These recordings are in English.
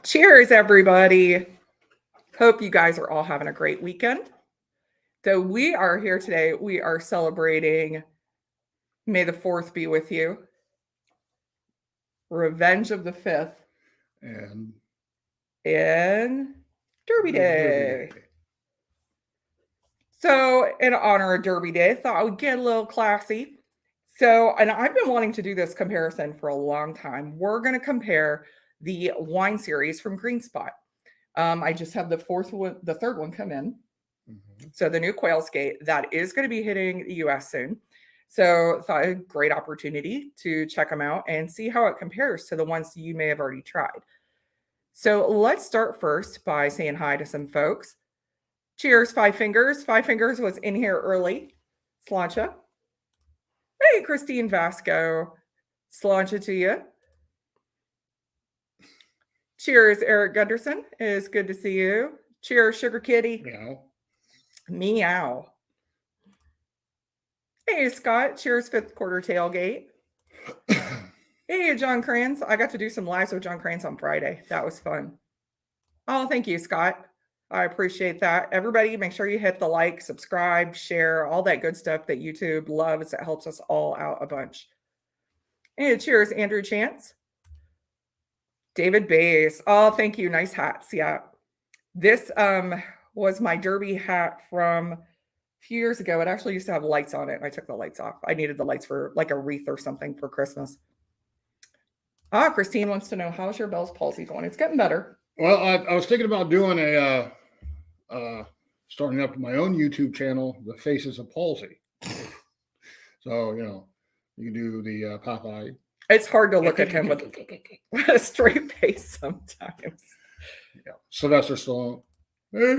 Cheers, everybody. Hope you guys are all having a great weekend. So we are here today. We are celebrating May the 4th be with you. Revenge of the 5th. And Derby Day. So in honor of Derby Day, I thought I would get a little classy. And I've been wanting to do this comparison for a long time. We're going to compare the wine series from Green Spot. I just have the third one come in. Mm-hmm. So the new Quail skate that is going to be hitting the US soon. So thought a great opportunity to check them out and see how it compares to the ones you may have already tried. So let's start first by saying hi to some folks. Cheers, Five Fingers. Five Fingers was in here early. Slancha. Hey, Christine Vasco. Slancha to you. Cheers, Eric Gunderson. It's good to see you. Cheers, Sugar Kitty. Meow. Meow. Hey, Scott. Cheers, fifth quarter tailgate. Hey, John Kranz. I got to do some lives with John Kranz on Friday. That was fun. Oh, thank you, Scott. I appreciate that. Everybody, make sure you hit the like, subscribe, share, all that good stuff that YouTube loves. It helps us all out a bunch. Hey, cheers, Andrew Chance. David Bays. Oh, thank you. Nice hats. Yeah. This was my derby hat from a few years ago. It actually used to have lights on it, and I took the lights off. I needed the lights for like a wreath or something for Christmas. Christine wants to know, how's your Bell's palsy going? It's getting better. Well, I was thinking about doing starting up my own YouTube channel, The Faces of Palsy. So, you can do the Popeye. It's hard to look at him with a straight face sometimes. Yeah. Sylvester Stallone. Hey,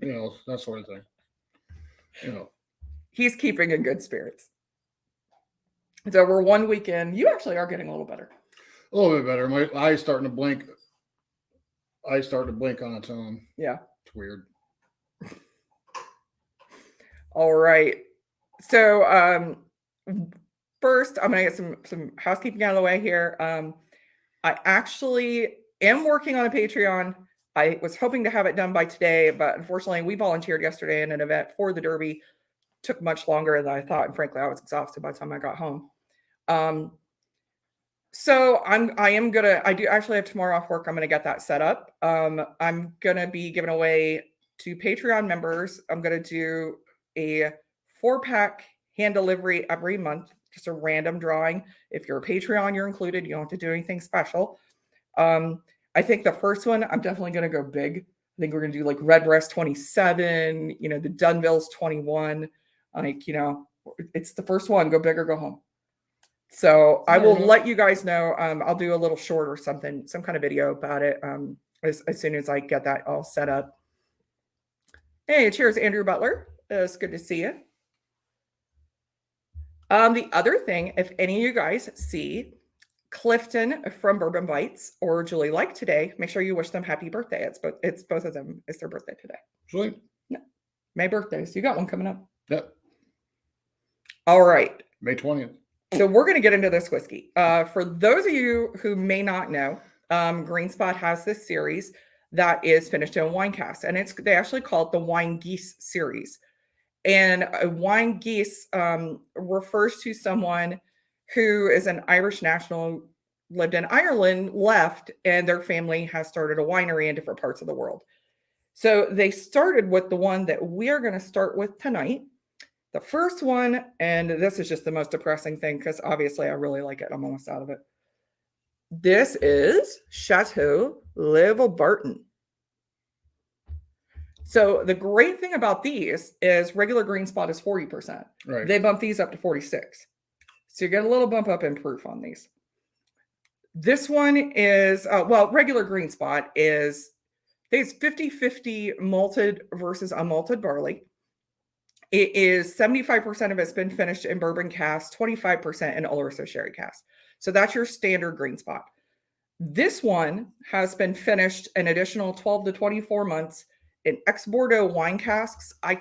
Adrian! That sort of thing. He's keeping in good spirits. So we're 1 week in. You actually are getting a little better. A little bit better. My eye's starting to blink. On its own. Yeah. It's weird. All right. So first, I'm going to get some housekeeping out of the way here. I actually am working on a Patreon. I was hoping to have it done by today, but unfortunately, we volunteered yesterday in an event for the Derby. Took much longer than I thought, and frankly, I was exhausted by the time I got home. So I do actually have tomorrow off work. I'm going to get that set up. I'm going to be giving away to Patreon members. I'm going to do a 4-pack hand delivery every month, just a random drawing. If you're a Patreon, you're included. You don't have to do anything special. I think the first one, I'm definitely going to go big. I think we're going to do like Redbreast 27, the Dunvilles 21. It's the first one. Go big or go home. So I will let you guys know. I'll do a little short or something, some kind of video about it as soon as I get that all set up. Hey, cheers, Andrew Butler. It's good to see you. The other thing, if any of you guys see Clifton from Bourbon Bites or Julie Like today, make sure you wish them happy birthday. It's both of them. It's their birthday today. Sweet. No. May birthdays. You got one coming up. Yep. All right. May 20th. So we're going to get into this whiskey. For those of you who may not know, Green Spot has this series that is finished in wine cask, and they actually call it the Wine Geese series. And a wine geese refers to someone who is an Irish national, lived in Ireland, left, and their family has started a winery in different parts of the world. So they started with the one that we are going to start with tonight. The first one, and this is just the most depressing thing because obviously I really like it. I'm almost out of it. This is Chateau Le Barton. So the great thing about these is regular Green Spot is 40%. Right. They bump these up to 46. So you get a little bump up in proof on these. This one is, regular Green Spot is, it's 50-50 malted versus unmalted barley. It is 75% of it's been finished in bourbon cask, 25% in Oloroso sherry cask. So that's your standard Green Spot. This one has been finished an additional 12 to 24 months in ex-Bordeaux wine casks. I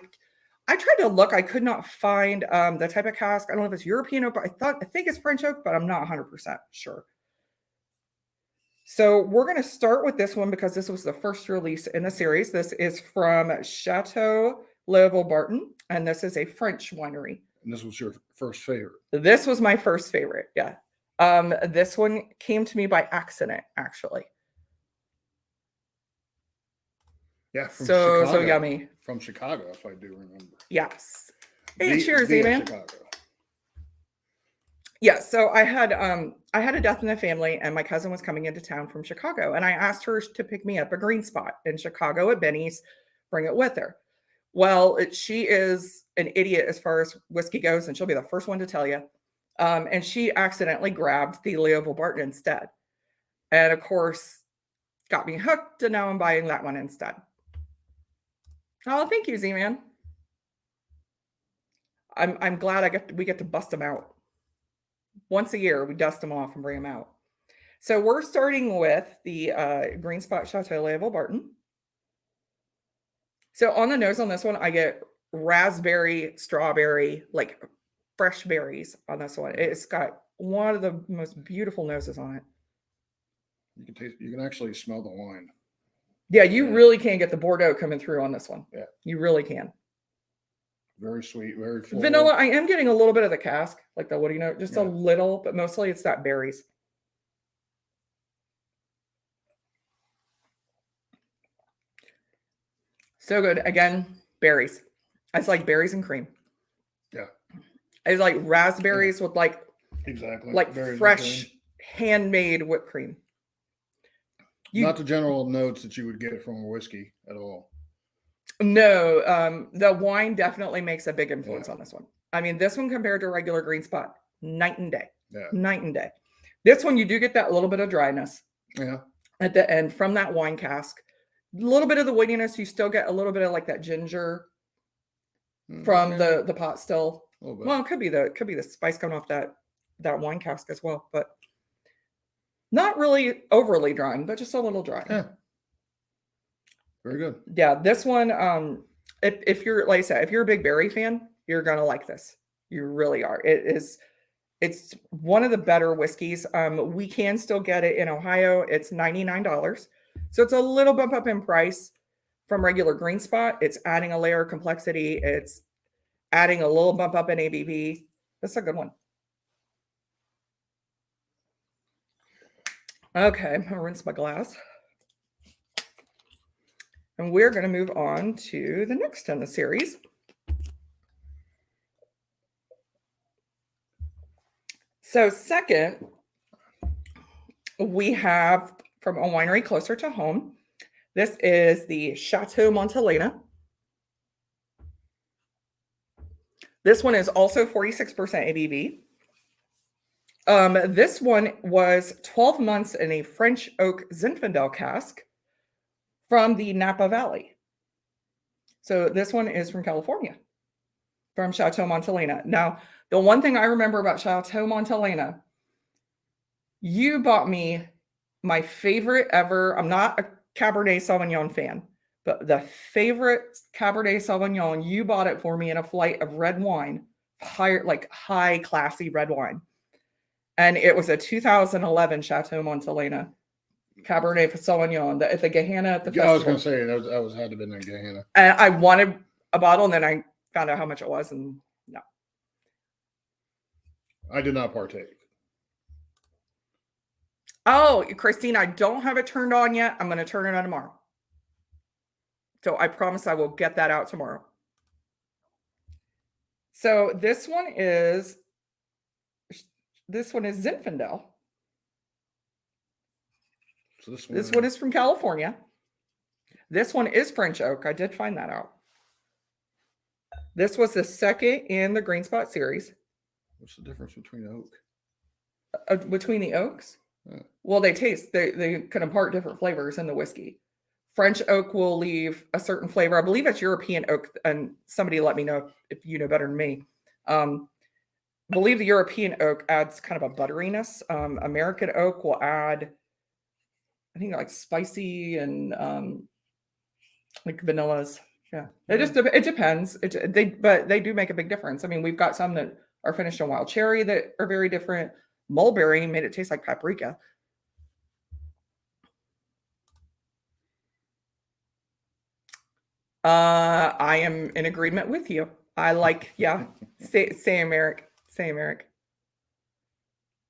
tried to look. I could not find the type of cask. I don't know if it's European oak, but I think it's French oak, but I'm not 100% sure. So we're going to start with this one because this was the first release in the series. This is from Chateau Le Barton, and this is a French winery. And this was your first favorite. This was my first favorite. Yeah. This one came to me by accident, actually. Yeah. From So Chicago. yummy. From Chicago, if I do remember. Yes. Hey, cheers, via man. Chicago. Yeah, so I had a death in the family, and my cousin was coming into town from Chicago, and I asked her to pick me up a green spot in Chicago at Benny's, bring it with her. Well, she is an idiot as far as whiskey goes, and she'll be the first one to tell you. And she accidentally grabbed the Leoville Barton instead, and of course, got me hooked, and now I'm buying that one instead. Oh, thank you, Z-Man. I'm glad we get to bust them out. Once a year, we dust them off and bring them out. So we're starting with the Green Spot Chateau Leoville Barton. So on the nose on this one, I get raspberry, strawberry, like fresh berries on this one. It's got one of the most beautiful noses on it. You can actually smell the wine. Yeah, you really can get the Bordeaux coming through on this one. Yeah. You really can. Very sweet, very full. Vanilla, I am getting a little bit of the cask, like the woody note, just Yeah. a little, but mostly it's that berries. So good. Again, berries. It's like berries and cream. Yeah. It's like raspberries with like exactly like berries fresh handmade whipped cream. Not the general notes that you would get from a whiskey at all. No, the wine definitely makes a big influence on this one. I mean, this one compared to a regular green spot, night and day. Yeah. Night and day. This one, you do get that little bit of dryness. Yeah. At the end from that wine cask. A little bit of the woodiness. You still get a little bit of like that ginger from the pot still. Well, it could be the spice coming off that wine cask as well, but not really overly drying, but just a little dry. Yeah. Very good. Yeah, this one, if you're, like I said, if you're a big berry fan, you're gonna like this. You really are. It's one of the better whiskeys. We can still get it in Ohio. It's $99. So it's a little bump up in price from regular green spot. It's adding a layer of complexity. It's adding a little bump up in ABV. That's a good one. Okay, I'm gonna rinse my glass. And we're going to move on to the next in the series. So second, we have from a winery closer to home. This is the Chateau Montelena. This one is also 46% ABV. This one was 12 months in a French oak Zinfandel cask from the Napa Valley. So this one is from California, from Chateau Montelena. Now, the one thing I remember about Chateau Montelena, you bought me my favorite ever. I'm not a Cabernet Sauvignon fan, but the favorite Cabernet Sauvignon, you bought it for me in a flight of red wine, high classy red wine. And it was a 2011 Chateau Montelena Cabernet Sauvignon at the Gahanna at the festival. I was going to say that was had to have been in Gahanna. And I wanted a bottle, and then I found out how much it was, and no. I did not partake. Oh, Christine, I don't have it turned on yet. I'm going to turn it on tomorrow. So I promise I will get that out tomorrow. So this one is Zinfandel. So this one is from California. This one is French oak. I did find that out. This was the second in the Green Spot series. What's the difference between oak? Between the oaks? Well, they can impart different flavors in the whiskey. French oak will leave a certain flavor. I believe it's European oak, and somebody let me know if you know better than me. I believe the European oak adds kind of a butteriness. American oak will add, I think, like spicy and like vanillas. Yeah, it depends. But they do make a big difference. I mean, we've got some that are finished on wild cherry that are very different. Mulberry made it taste like paprika. I am in agreement with you. I like, yeah. Same, Eric. Same, Eric.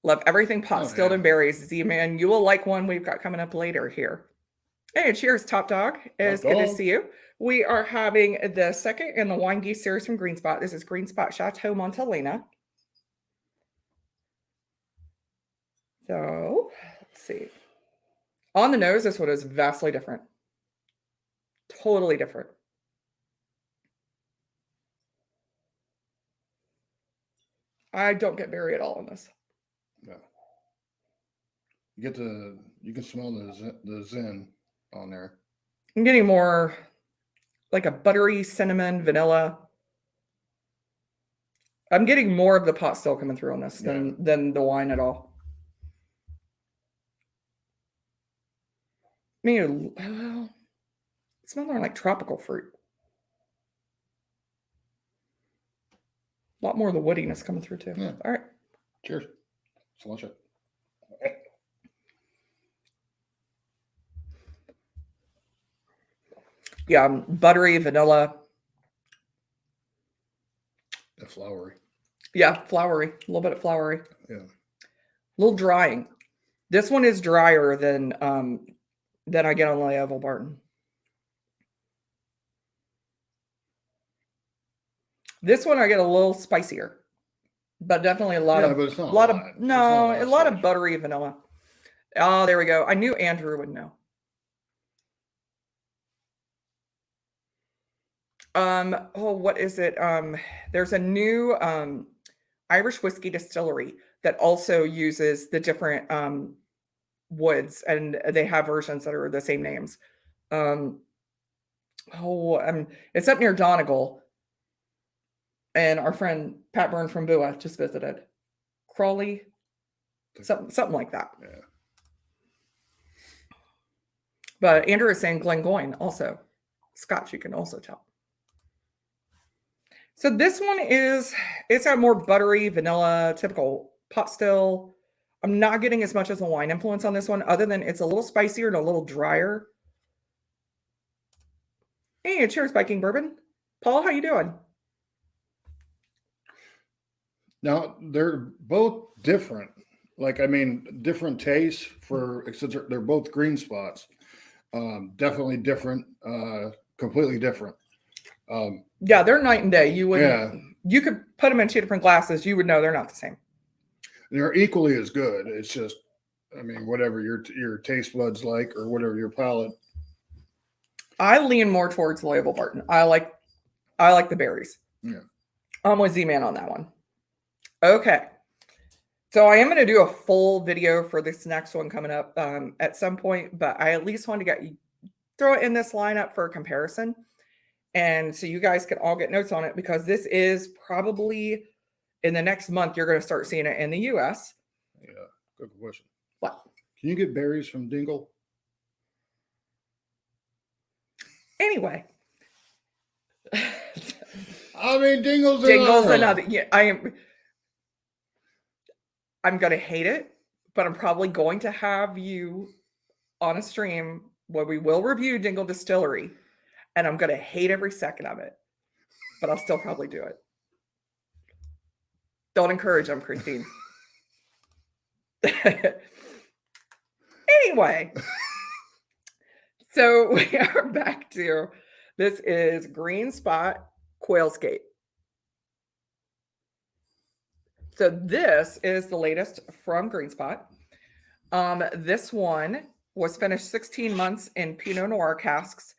Love everything pot stilled and berries. Z-Man, you will like one we've got coming up later here. Hey, cheers, Top Dog. It's good to see you. We are having the second in the Wine Geese series from Green Spot. This is Green Spot Chateau Montelena. So, let's see. On the nose, this one is vastly different. Totally different. I don't get berry at all in this. No. You can smell the zen on there. I'm getting more like a buttery cinnamon, vanilla. I'm getting more of the pot still coming through on this than the wine at all. I mean, it smells more like tropical fruit. A lot more of the woodiness coming through too. Yeah. All right. Cheers. Slush it. Yeah, buttery, vanilla. Flowery. Yeah, flowery. A little bit of flowery. Yeah. A little drying. This one is drier than I get on Level Barton. This one I get a little spicier, but definitely a lot of buttery vanilla. Oh, there we go. I knew Andrew would know. What is it? There's a new Irish whiskey distillery that also uses the different woods, and they have versions that are the same names. It's up near Donegal, and our friend Pat Byrne from Bua just visited. Crawley, something like that. Yeah. But Andrew is saying Glengoyne also. Scotch, you can also tell. So this one it's got more buttery, vanilla, typical pot still. I'm not getting as much as a wine influence on this one, other than it's a little spicier and a little drier. Hey, cheers, Viking Bourbon. Paul, how you doing? Now, they're both different. Different tastes since they're both green spots. Definitely different, completely different. Yeah, they're night and day. You could put them in two different glasses. You would know they're not the same. They're equally as good. It's just, whatever your taste buds like, or whatever your palate. I lean more towards Loyal Barton. I like the berries. Yeah, I'm with Z-Man on that one. Okay, so I am going to do a full video for this next one coming up at some point, but I at least want to throw it in this lineup for a comparison. And so you guys can all get notes on it, because this is probably in the next month, you're going to start seeing it in the US. Yeah, good question. What? Can you get berries from Dingle? Anyway. Dingle's another. Yeah, I'm going to hate it, but I'm probably going to have you on a stream where we will review Dingle Distillery. And I'm going to hate every second of it, but I'll still probably do it. Don't encourage them, Christine. Anyway, so we are back to, this is Green Spot Quail Skate. So this is the latest from Green Spot. This one was finished 16 months in Pinot Noir casks.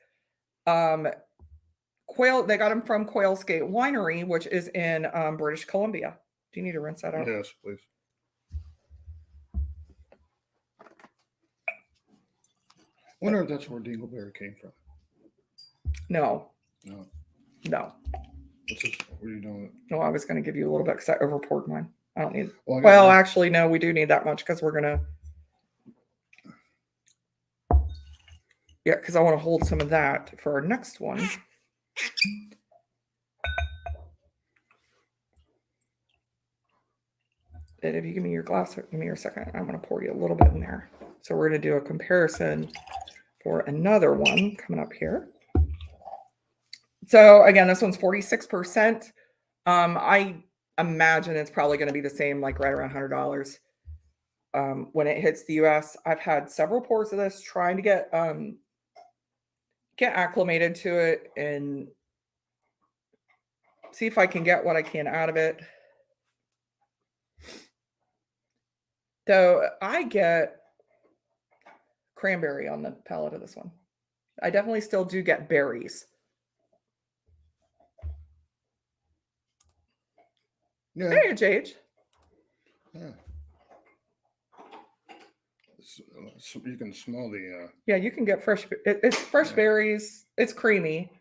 Quail, they got them from Quail Skate Winery, which is in British Columbia. Do you need to rinse that out? Yes, please. I wonder if that's where Dingleberry came from. No. What's this? What are you doing? No, I was going to give you a little bit because I overpoured mine. I don't need. Well, actually, no, we do need that much because we're going to. Yeah, because I want to hold some of that for our next one. And if you give me your glass, give me your second, I'm going to pour you a little bit in there. So we're going to do a comparison for another one coming up here. So again, this one's 46%. I imagine it's probably going to be the same, like right around $100 when it hits the US. I've had several pours of this trying to get acclimated to it and see if I can get what I can out of it. Though I get cranberry on the palate of this one. I definitely still do get berries. Yeah. Hey, JH. Yeah. You can smell the. Yeah, you can get fresh. It's fresh berries. It's creamy.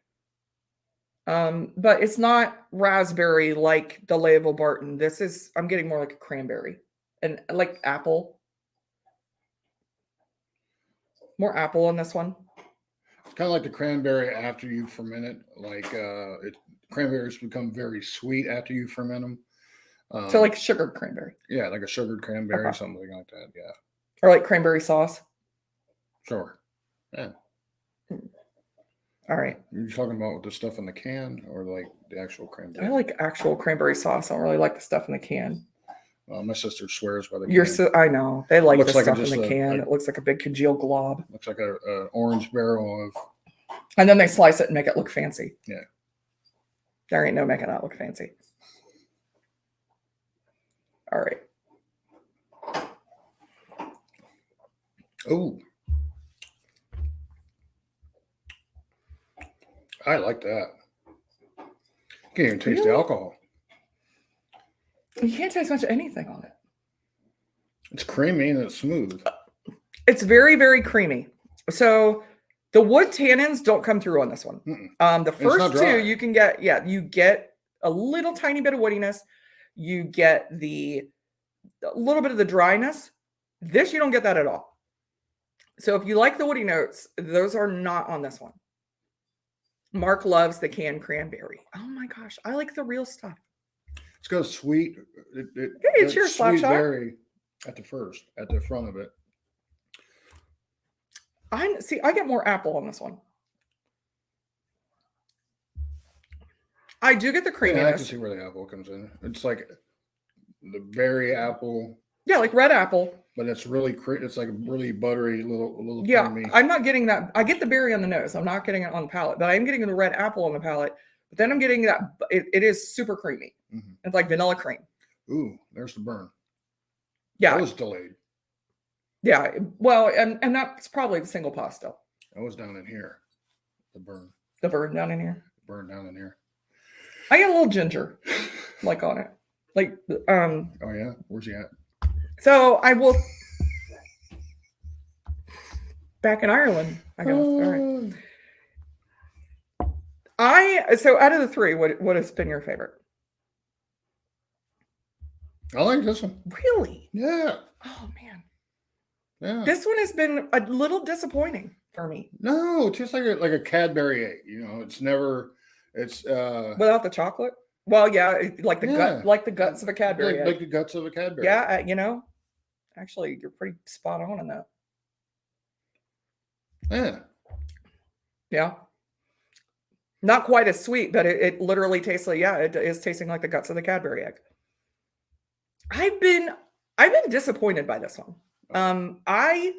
But it's not raspberry like the Layville Barton. This is, I'm getting more like a cranberry and like apple. More apple on this one. It's kind of like the cranberry after you ferment it. Like cranberries become very sweet after you ferment them. So like sugared cranberry. Yeah, like a sugared cranberry, something like that. Yeah. Or like cranberry sauce. Sure. Yeah. All right. You're talking about the stuff in the can or like the actual cranberry? I like actual cranberry sauce. I don't really like the stuff in the can. My sister swears by the can. I know. They like the like stuff in the can. It looks like a big congealed glob. Looks like an orange barrel of. And then they slice it and make it look fancy. Yeah. There ain't no making that look fancy. All right. Oh. I like that. Can't even taste the alcohol. You can't taste much of anything on it. It's creamy and it's smooth. It's very, very creamy. So the wood tannins don't come through on this one. The first two you can get, you get a little tiny bit of woodiness. You get a little bit of the dryness. This, you don't get that at all. So if you like the woody notes, those are not on this one. Mark loves the canned cranberry. Oh my gosh, I like the real stuff. It's got a sweet. It's your slap shot. Berry at the front of it. I get more apple on this one. I do get the creaminess. Yeah, I can see where the apple comes in. It's like the berry apple. Yeah, like red apple. But it's really it's like a really buttery little. Yeah, creamy. I'm not getting that. I get the berry on the nose. I'm not getting it on the palate, but I am getting the red apple on the palate. But then I'm getting that. It is super creamy. Mm-hmm. It's like vanilla cream. Ooh, there's the burn. Yeah, that was delayed. Yeah, well, and that's probably the single pasta. That was down in here. The burn. The burn down in here. Burn down in here. I get a little ginger, like on it, like Oh yeah, where's he at? So I will. Back in Ireland, I guess. All right. So out of the three, what has been your favorite? I like this one. Really? Yeah. Oh man. Yeah. This one has been a little disappointing for me. No, it tastes like a Cadbury egg. It's never. It's without the chocolate. Well, yeah, like the guts of a Cadbury egg. Like the guts of a Cadbury. Yeah, actually, you're pretty spot on in that. Yeah. Yeah. Not quite as sweet, but it literally tastes like, it is tasting like the guts of the Cadbury egg. I've been disappointed by this one. I'd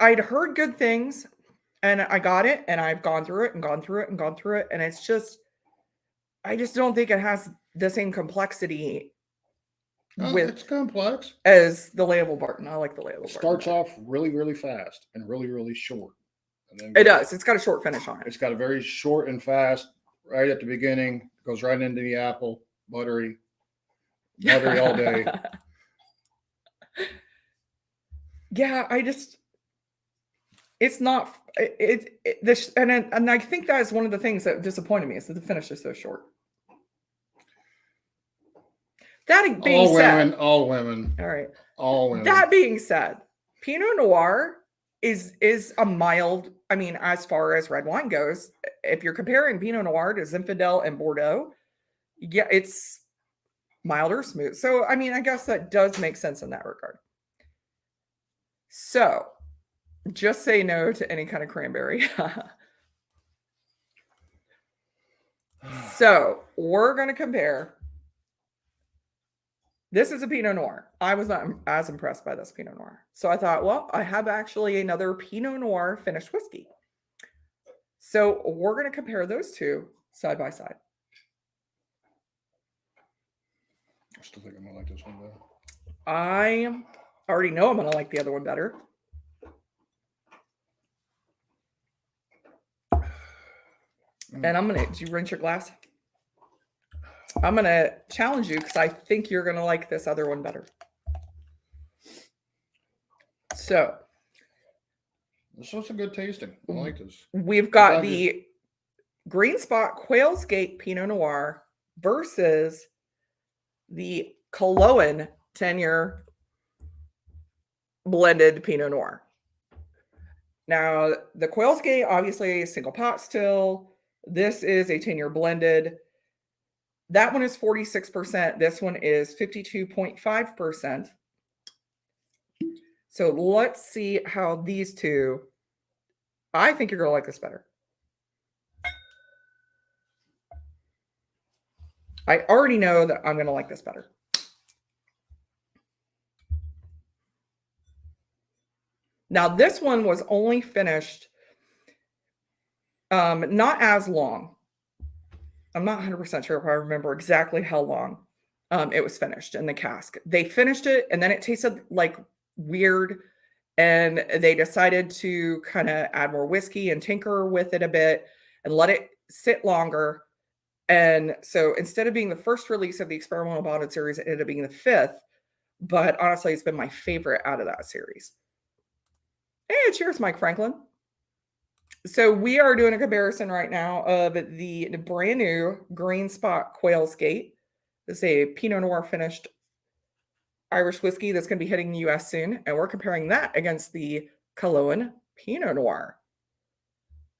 heard good things and I got it and I've gone through it and gone through it and gone through it. And it's just, I just don't think it has the same complexity. It's complex as the Layville Barton. I like the Layville Barton. Starts off really, really fast and really, really short. And then it does. It's got a short finish on it. It's got a very short and fast right at the beginning. Goes right into the apple, buttery all day. Yeah, it's not this, and I think that is one of the things that disappointed me is that the finish is so short. That being said, all women. All right. All women. That being said, Pinot Noir is a mild. I mean, as far as red wine goes, if you're comparing Pinot Noir to Zinfandel and Bordeaux, yeah, it's milder, smooth. So, I mean, I guess that does make sense in that regard. So, just say no to any kind of cranberry. So we're going to compare. This is a Pinot Noir. I was not as impressed by this Pinot Noir. So I thought, well, I have actually another Pinot Noir finished whiskey. So we're going to compare those two side by side. I still think I'm gonna like this one better. I already know I'm going to like the other one better. And I'm going to, did you rinse your glass? I'm going to challenge you because I think you're going to like this other one better. So. This was a good tasting. I like this. We've got the Green Spot Quail's Gate Pinot Noir versus the Cologne 10-year blended Pinot Noir. Now, the Quail's Gate, obviously, a single pot still. This is a 10-year blended. That one is 46%. This one is 52.5%. So let's see how these two, I think you're going to like this better. I already know that I'm going to like this better. Now, this one was only finished not as long. I'm not 100% sure if I remember exactly how long it was finished in the cask. They finished it, and then it tasted like weird, and they decided to kind of add more whiskey and tinker with it a bit and let it sit longer. And so instead of being the first release of the experimental bottled series, it ended up being the 5th. But honestly, it's been my favorite out of that series. Hey, cheers, Mike Franklin. So we are doing a comparison right now of the brand new Green Spot Quail's Gate. This is a Pinot Noir finished Irish whiskey that's going to be hitting the U.S. soon. And we're comparing that against the Cologne Pinot Noir.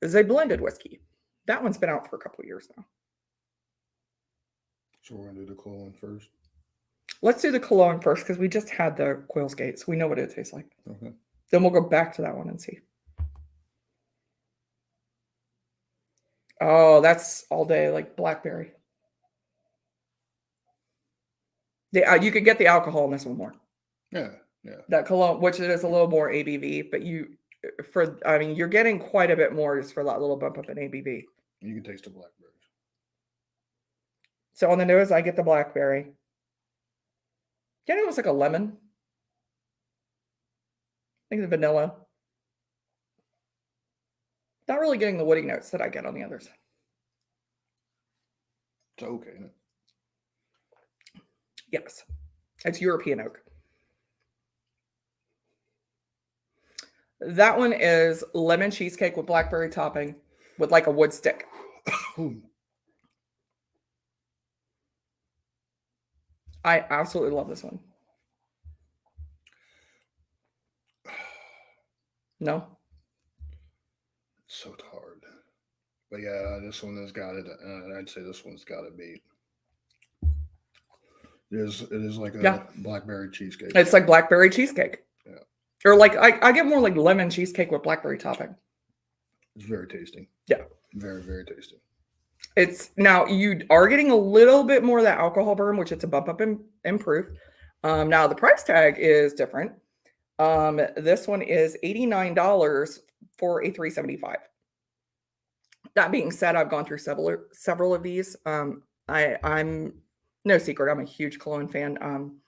This is a blended whiskey. That one's been out for a couple of years now. So we're going to do the Cologne first. Let's do the Cologne first because we just had the Quail's Gate, so we know what it tastes like. Okay. Then we'll go back to that one and see. Oh, that's all day, like blackberry. You could get the alcohol in this one more. Yeah. That Cologne, which it is a little more ABV, but you're getting quite a bit more just for that little bump up in ABV. You can taste the blackberries. So on the nose, I get the blackberry. Yeah, it was like a lemon. I think the vanilla. Not really getting the woody notes that I get on the others. It's okay, isn't it? Yes. It's European oak. That one is lemon cheesecake with blackberry topping with like a wood stick. I absolutely love this one. No? It's so hard. But yeah, this one has got it. I'd say this one's got it beat. It is like a blackberry cheesecake. It's like blackberry cheesecake. Yeah. Or like I get more like lemon cheesecake with blackberry topping. It's very tasty. Yeah. Very, very tasty. It's now you are getting a little bit more of that alcohol burn, which it's a bump up in proof. Now the price tag is different. This one is $89 for a 375. That being said, I've gone through several of these. I'm no secret, I'm a huge Cologne fan.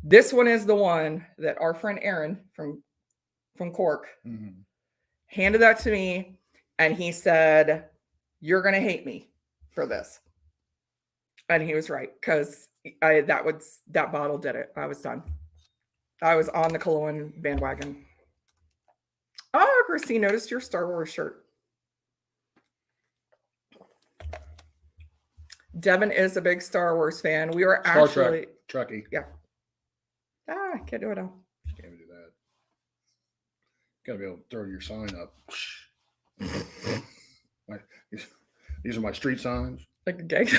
This one is the one that our friend Aaron from Cork handed that to me, and he said, "You're gonna hate me for this," and he was right because that bottle did it. I was done. I was on the Cologne bandwagon. Oh, Christine, noticed your Star Wars shirt. Devin is a big Star Wars fan. We were Star actually Trek. Trekkie. Yeah. I can't do it all. Can't do that. Got to be able to throw your sign up. These are my street signs. Like a gag.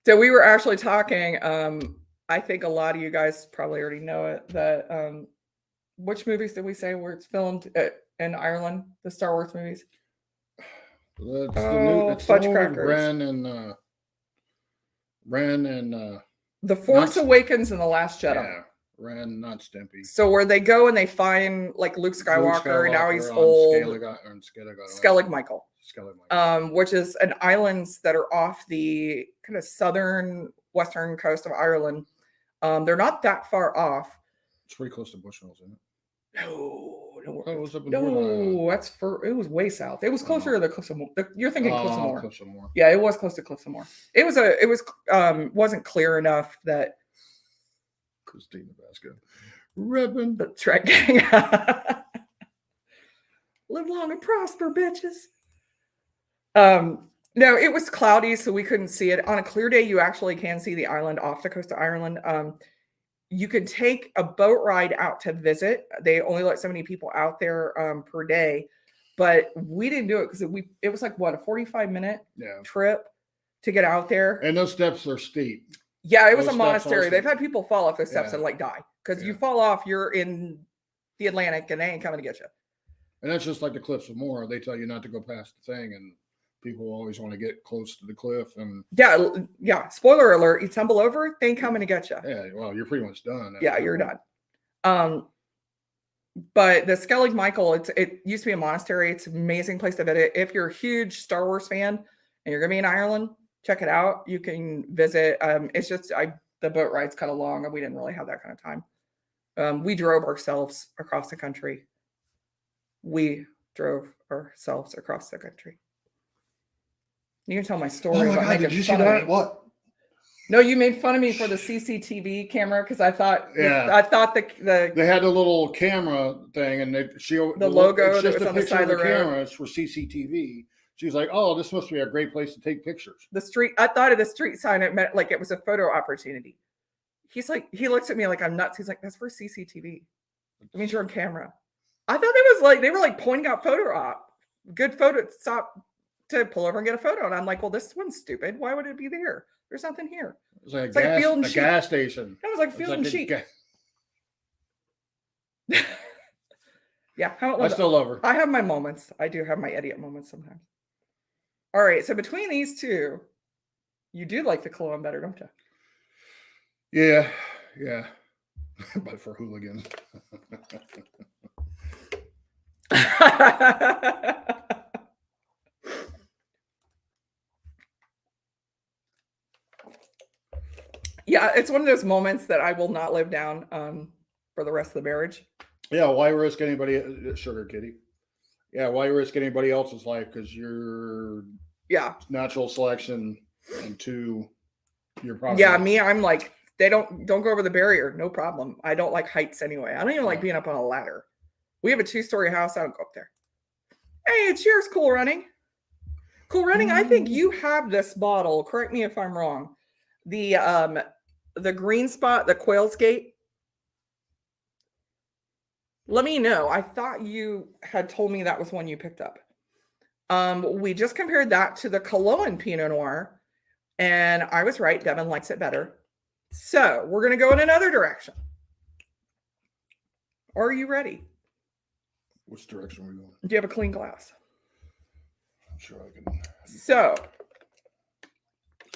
So we were actually talking. I think a lot of you guys probably already know it. That which movies did we say where it's filmed in Ireland? The Star Wars movies. It's Oh, it's the fudge one with crackers. Ren and The Force not Awakens and The Last Jedi. yeah, Ren, not Stimpy. So where they go and they find like Luke Skywalker, and now he's old. Skellig Michael. Which is an islands that are off the kind of southern western coast of Ireland. They're not that far off. It's pretty close to Bushnell's, isn't it? No, Oh, it was up in no, it was way south. It was closer to the Cliffs of Moher. You're thinking Cliffs of Moher. Cliffs of Moher. Yeah, it was close to Cliffs of Moher. It wasn't clear enough that Christine Nebraska. Ribbon. That's right. Live long and prosper, bitches. No, it was cloudy, so we couldn't see it. On a clear day, you actually can see the island off the coast of Ireland. You can take a boat ride out to visit. They only let so many people out there per day, but we didn't do it because it was like what, a 45-minute trip to get out there. And those steps are steep. Yeah, it was a monastery. They've had people fall off those steps and like die because you fall off, you're in the Atlantic and they ain't coming to get you. And that's just like the Cliffs of Moher. They tell you not to go past the thing, and people always want to get close to the cliff. And yeah. Spoiler alert: you tumble over, they ain't coming to get you. Yeah, well, you're pretty much done. Yeah, you're done. But the Skellig Michael, it used to be a monastery. It's an amazing place to visit. If you're a huge Star Wars fan and you're gonna be in Ireland, check it out. You can visit. It's just the boat ride's kind of long, and we didn't really have that kind of time. We drove ourselves across the country. You can tell my story. Oh my God, did you see that? What? No, you made fun of me for the CCTV camera because I thought they had a little camera thing, and the logo that was on the side of the camera is for CCTV. She's like, "Oh, this must be a great place to take pictures." I thought of the street sign. It meant like it was a photo opportunity. He's like, he looks at me like I'm nuts. He's like, "That's for CCTV. It means you're on camera." I thought they were like pointing out photo op. Good photo. Stop to pull over and get a photo. And I'm like, well, this one's stupid. Why would it be there? There's nothing here. It's like a gas station. It was like Field and Sheep. Yeah. I still love her. I have my moments. I do have my idiot moments sometimes. All right. So between these two, you do like the cologne better, don't you? Yeah. Yeah. But for hooligans. Yeah, it's one of those moments that I will not live down for the rest of the marriage. Yeah, why risk anybody? Sugar kitty. Yeah, why risk anybody else's life? Because you're natural selection, and two, you're probably I'm like, they don't go over the barrier, no problem. I don't like heights anyway. I don't even like being up on a ladder. We have a 2-story house. I don't go up there. Hey, cheers, Cool Running. Cool Running. I think you have this bottle. Correct me if I'm wrong. The green spot, the Quail's Gate. Let me know. I thought you had told me that was one you picked up. We just compared that to the Cologne Pinot Noir, and I was right. Devin likes it better. So we're going to go in another direction. Are you ready? Which direction are we going? Do you have a clean glass? I'm sure I can. So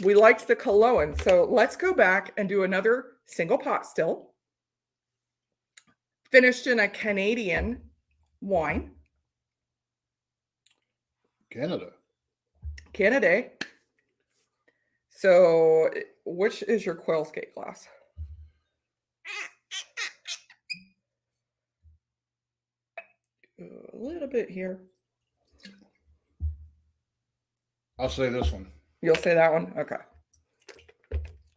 we liked the Cologne. So let's go back and do another single pot still. Finished in a Canadian wine. Canada. So which is your Quail's Gate glass? A little bit here. I'll say this one. You'll say that one? Okay.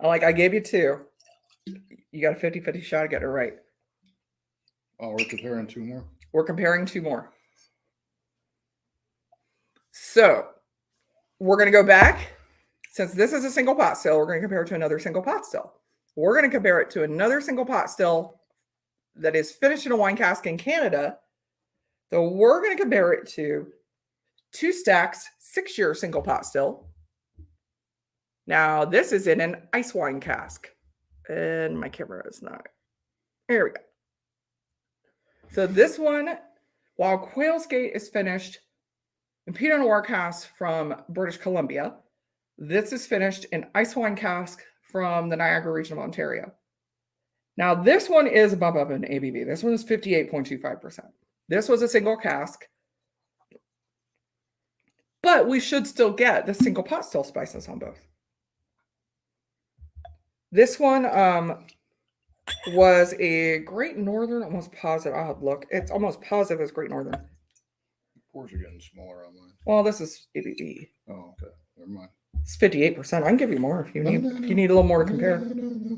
I gave you 2. You got a 50-50 shot to get it right. Oh, we're comparing 2 more? We're comparing 2 more. So we're going to go back. Since this is a single pot still, we're going to compare it to another single pot still. We're going to compare it to another single pot still that is finished in a wine cask in Canada. So we're going to compare it to 2 stacks, 6-year single pot still. Now, this is in an ice wine cask. And my camera is not. Here we go. So this one, while Quail's Gate is finished and Pinot Noir cask from British Columbia. This is finished in ice wine cask from the Niagara region of Ontario. Now, this one is above an ABV. This one is 58.25%. This was a single cask, but we should still get the single pot still spices on both. This one was a Great Northern, almost positive. I'll have to look. It's almost positive as Great Northern. Pours are getting smaller on mine. Well, this is ABV. Oh, okay. Never mind. It's 58%. I can give you more if you need. If you need a little more to compare.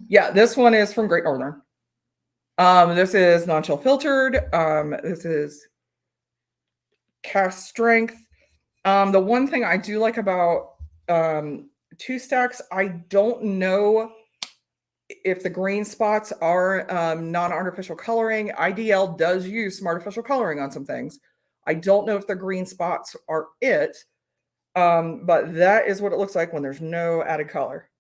Yeah, this one is from Great Northern. This is non-chill filtered. This is cask strength. The one thing I do like about Two Stacks, I don't know if the green spots are non-artificial coloring. IDL does use some artificial coloring on some things. I don't know if the green spots are it, but that is what it looks like when there's no added color.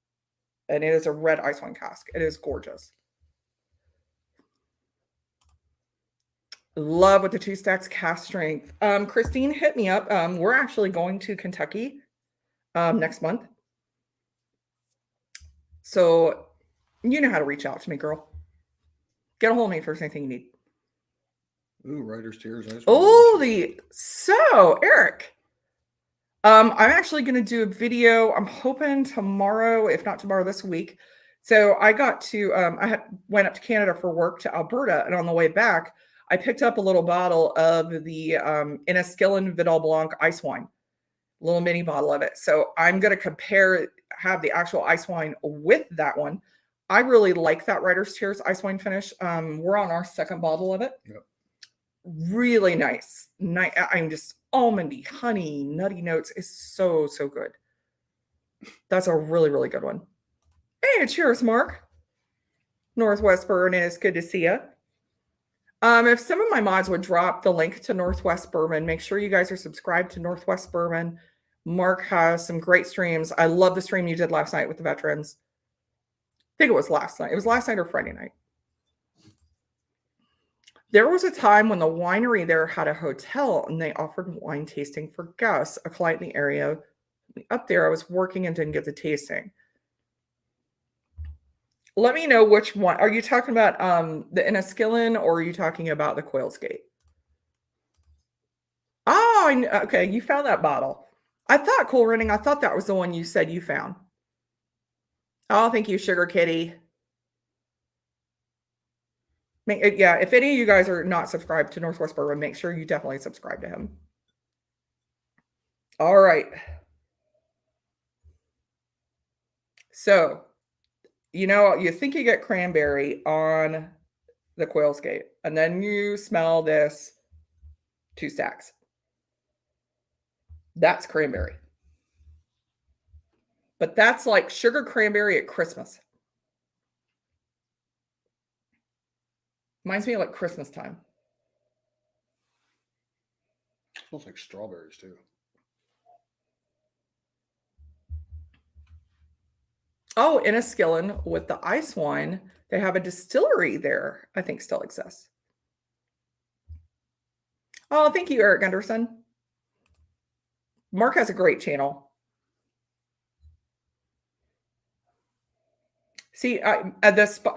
And it is a red ice wine cask. It is gorgeous. Love with the Two Stacks cask strength. Christine hit me up. We're actually going to Kentucky next month. So you know how to reach out to me, girl. Get a hold of me for anything you need. Ooh, writer's tears. So Eric, I'm actually going to do a video. I'm hoping tomorrow, if not tomorrow, this week. So I got to, went up to Canada for work to Alberta, and on the way back, I picked up a little bottle of the Enniskillen Vidal Blanc ice wine, a little mini bottle of it. So I'm going to have the actual ice wine with that one. I really like that Writer's Tears ice wine finish. We're on our second bottle of it. Yep. Really nice. I'm just almondy, honey, nutty notes. It's so, so good. That's a really, really good one. Hey, cheers, Mark. Northwest Bourbon, it's good to see you. If some of my mods would drop the link to Northwest Bourbon, make sure you guys are subscribed to Northwest Bourbon. Mark has some great streams. I love the stream you did last night with the veterans. I think it was last night. It was last night or Friday night. There was a time when the winery there had a hotel and they offered wine tasting for guests. A client in the area up there, I was working and didn't get the tasting. Let me know which one. Are you talking about the Enniskillen, or are you talking about the Quail's Gate? Oh, okay. You found that bottle. I thought, Cool Running, I thought that was the one you said you found. Oh, thank you, Sugar Kitty. Yeah, if any of you guys are not subscribed to Northwest Bourbon, make sure you definitely subscribe to him. All right. So, you think you get cranberry on the Quail's Gate, and then you smell this Two Stacks. That's cranberry. But that's like sugar cranberry at Christmas. Reminds me of like Christmas time. Smells like strawberries too. Oh, Enniskillen with the ice wine. They have a distillery there, I think still exists. Oh, thank you, Eric Gunderson. Mark has a great channel. See,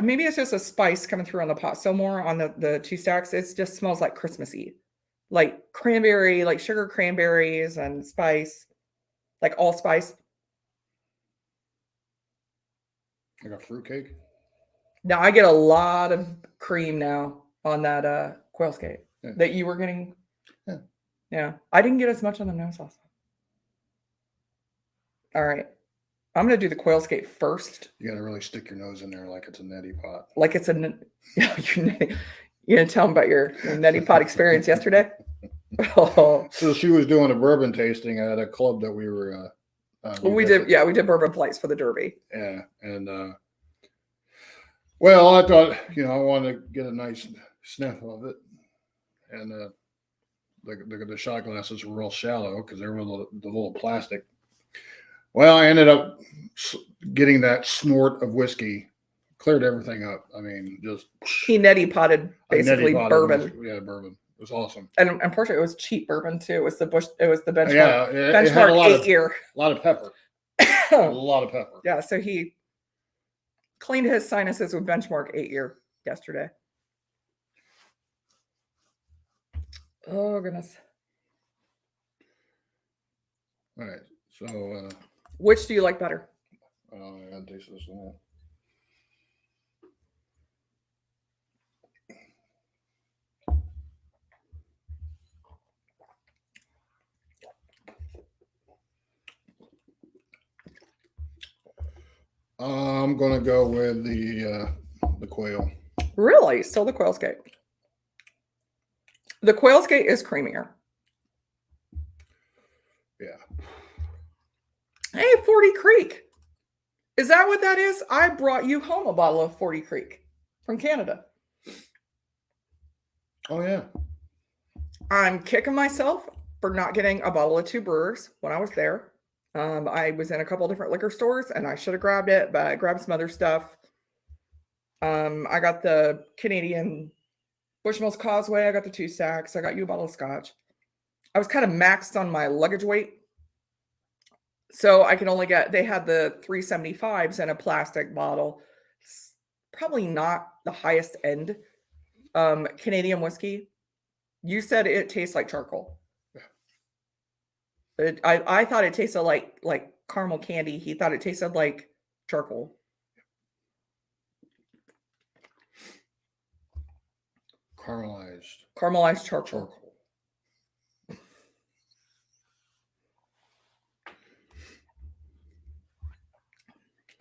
maybe it's just a spice coming through on the pot. So more on the Two Stacks, it just smells like Christmassy. Like cranberry, like sugar cranberries and spice, like allspice. Like a fruitcake? Now I get a lot of cream now on that Quail's Gate that you were getting. Yeah. I didn't get as much on the no sauce. All right. I'm going to do the Quail's Gate first. You got to really stick your nose in there like it's a neti pot. Like it's a... You're going to tell them about your neti pot experience yesterday? Oh. So she was doing a bourbon tasting at a club that we were... we did bourbon flights for the Derby. Yeah. And, well, I thought, I wanted to get a nice sniff of it. And the shot glasses were real shallow because they were the little plastic. Well, I ended up getting that snort of whiskey, cleared everything up. I mean, just... He neti potted, basically, bourbon. Yeah, bourbon. It was awesome. And unfortunately, it was cheap bourbon too. It was the benchmark. Yeah, it benchmark had a lot 8-year. A lot of pepper. A lot of pepper. Yeah, so he cleaned his sinuses with benchmark 8-year yesterday. Oh goodness. All right. So which do you like better? I gotta taste this one. I'm gonna go with the Quail. Really? Still the Quail Skate. The Quail Skate is creamier. Yeah. Hey, 40 Creek. Is that what that is? I brought you home a bottle of 40 Creek from Canada. Oh yeah. I'm kicking myself for not getting a bottle of Two Brewers when I was there. I was in a couple different liquor stores and I should have grabbed it, but I grabbed some other stuff. I got the Canadian Bushmills Causeway. I got the 2 stacks. I got you a bottle of scotch. I was kind of maxed on my luggage weight. So I can only get, they had the 375s in a plastic bottle. Probably not the highest end Canadian whiskey. You said it tastes like charcoal. I thought it tasted like caramel candy. He thought it tasted like charcoal. Caramelized charcoal.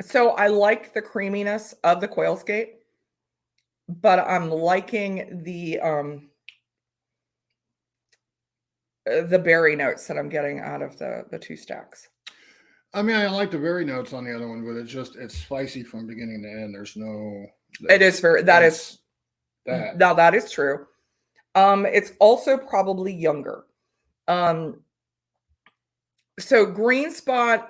So I like the creaminess of the Quail Skate, but I'm liking the berry notes that I'm getting out of the 2 stacks. I mean, I like the berry notes on the other one, but it's spicy from beginning to end. There's no. It is very that is that. Now that is true. It's also probably younger. So Green Spot,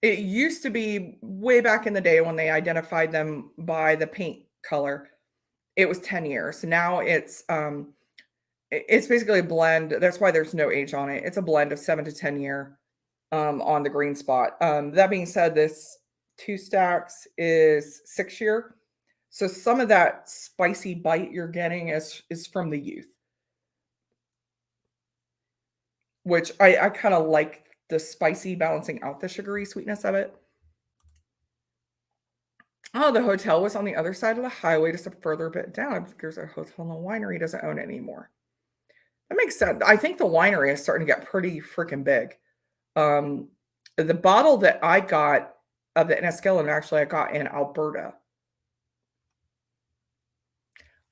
it used to be way back in the day when they identified them by the paint color. It was 10 years. Now it's basically a blend. That's why there's no age on it. It's a blend of 7 to 10 year on the Green Spot. That being said, this 2 stacks is 6 year. So some of that spicy bite you're getting is from the youth, which I kind of like the spicy balancing out the sugary sweetness of it. Oh, the hotel was on the other side of the highway, just a further bit down. There's a hotel and the winery doesn't own it anymore. That makes sense. I think the winery is starting to get pretty freaking big. The bottle that I got of the Enniskillen, actually, I got in Alberta.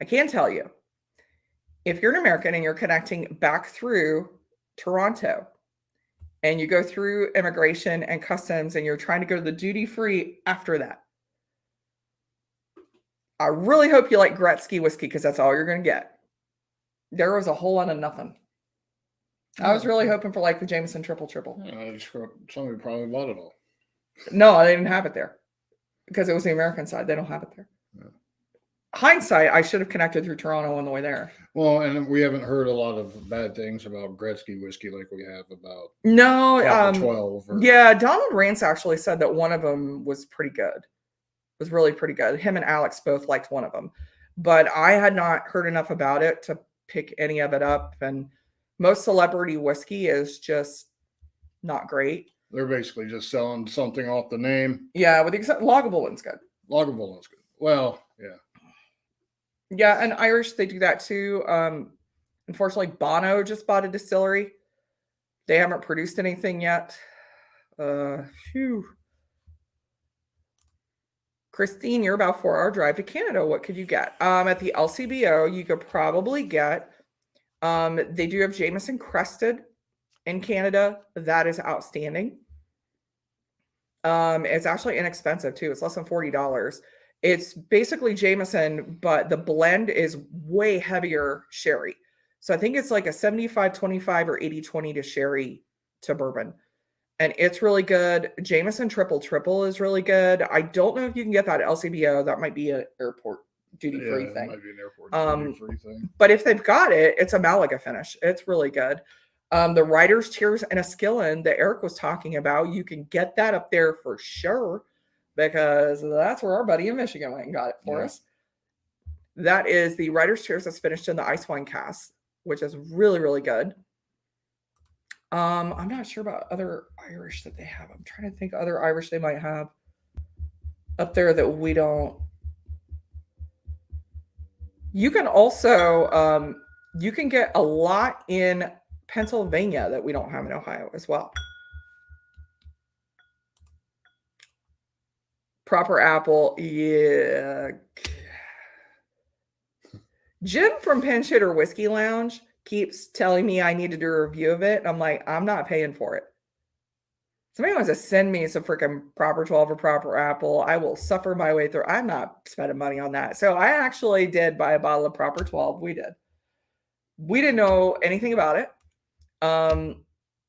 I can tell you, if you're an American and you're connecting back through Toronto and you go through immigration and customs and you're trying to go to the duty free after that, I really hope you like Gretzky whiskey because that's all you're going to get. There was a whole lot of nothing. I was really hoping for like the Jameson triple. Yeah, somebody probably bought it all. No, they didn't have it there because it was the American side. They don't have it there. Yeah. Hindsight, I should have connected through Toronto on the way there. Well, and we haven't heard a lot of bad things about Gretzky whiskey like we have about 12. Yeah, Donald Rance actually said that one of them was pretty good. Was really pretty good. Him and Alex both liked one of them, but I had not heard enough about it to pick any of it up. And most celebrity whiskey is just not great. They're basically just selling something off the name. Yeah, with the exception Lagavulin good. Lagavulin good. Well, yeah. Yeah, and Irish, they do that too. Unfortunately, Bono just bought a distillery. They haven't produced anything yet. Christine, you're about 4-hour drive to Canada. What could you get? At the LCBO, you could probably get, they do have Jameson Crested in Canada. That is outstanding. It's actually inexpensive too. It's less than $40. It's basically Jameson, but the blend is way heavier sherry. So I think it's like a 75-25 or 80-20 to sherry to bourbon. And it's really good. Jameson triple is really good. I don't know if you can get that at LCBO. That might be an airport duty-free it thing. might be an airport Um, duty-free thing. But if they've got it, it's a Malaga finish. It's really good. The Writer's Tears and a Skillin that Eric was talking about, you can get that up there for sure because that's where our buddy in Michigan went and got it for us. That is the Writer's Tears that's finished in the ice wine cask, which is really, really good. I'm not sure about other Irish that they have. I'm trying to think other Irish they might have up there that we don't. You can also you can get a lot in Pennsylvania that we don't have in Ohio as well. Proper apple, yeah. Jim from Pinch Hitter Whiskey Lounge keeps telling me I need to do a review of it. I'm like, I'm not paying for it. Somebody wants to send me some freaking proper 12 or proper apple. I will suffer my way through. I'm not spending money on that. So I actually did buy a bottle of proper 12. We did. We didn't know anything about it.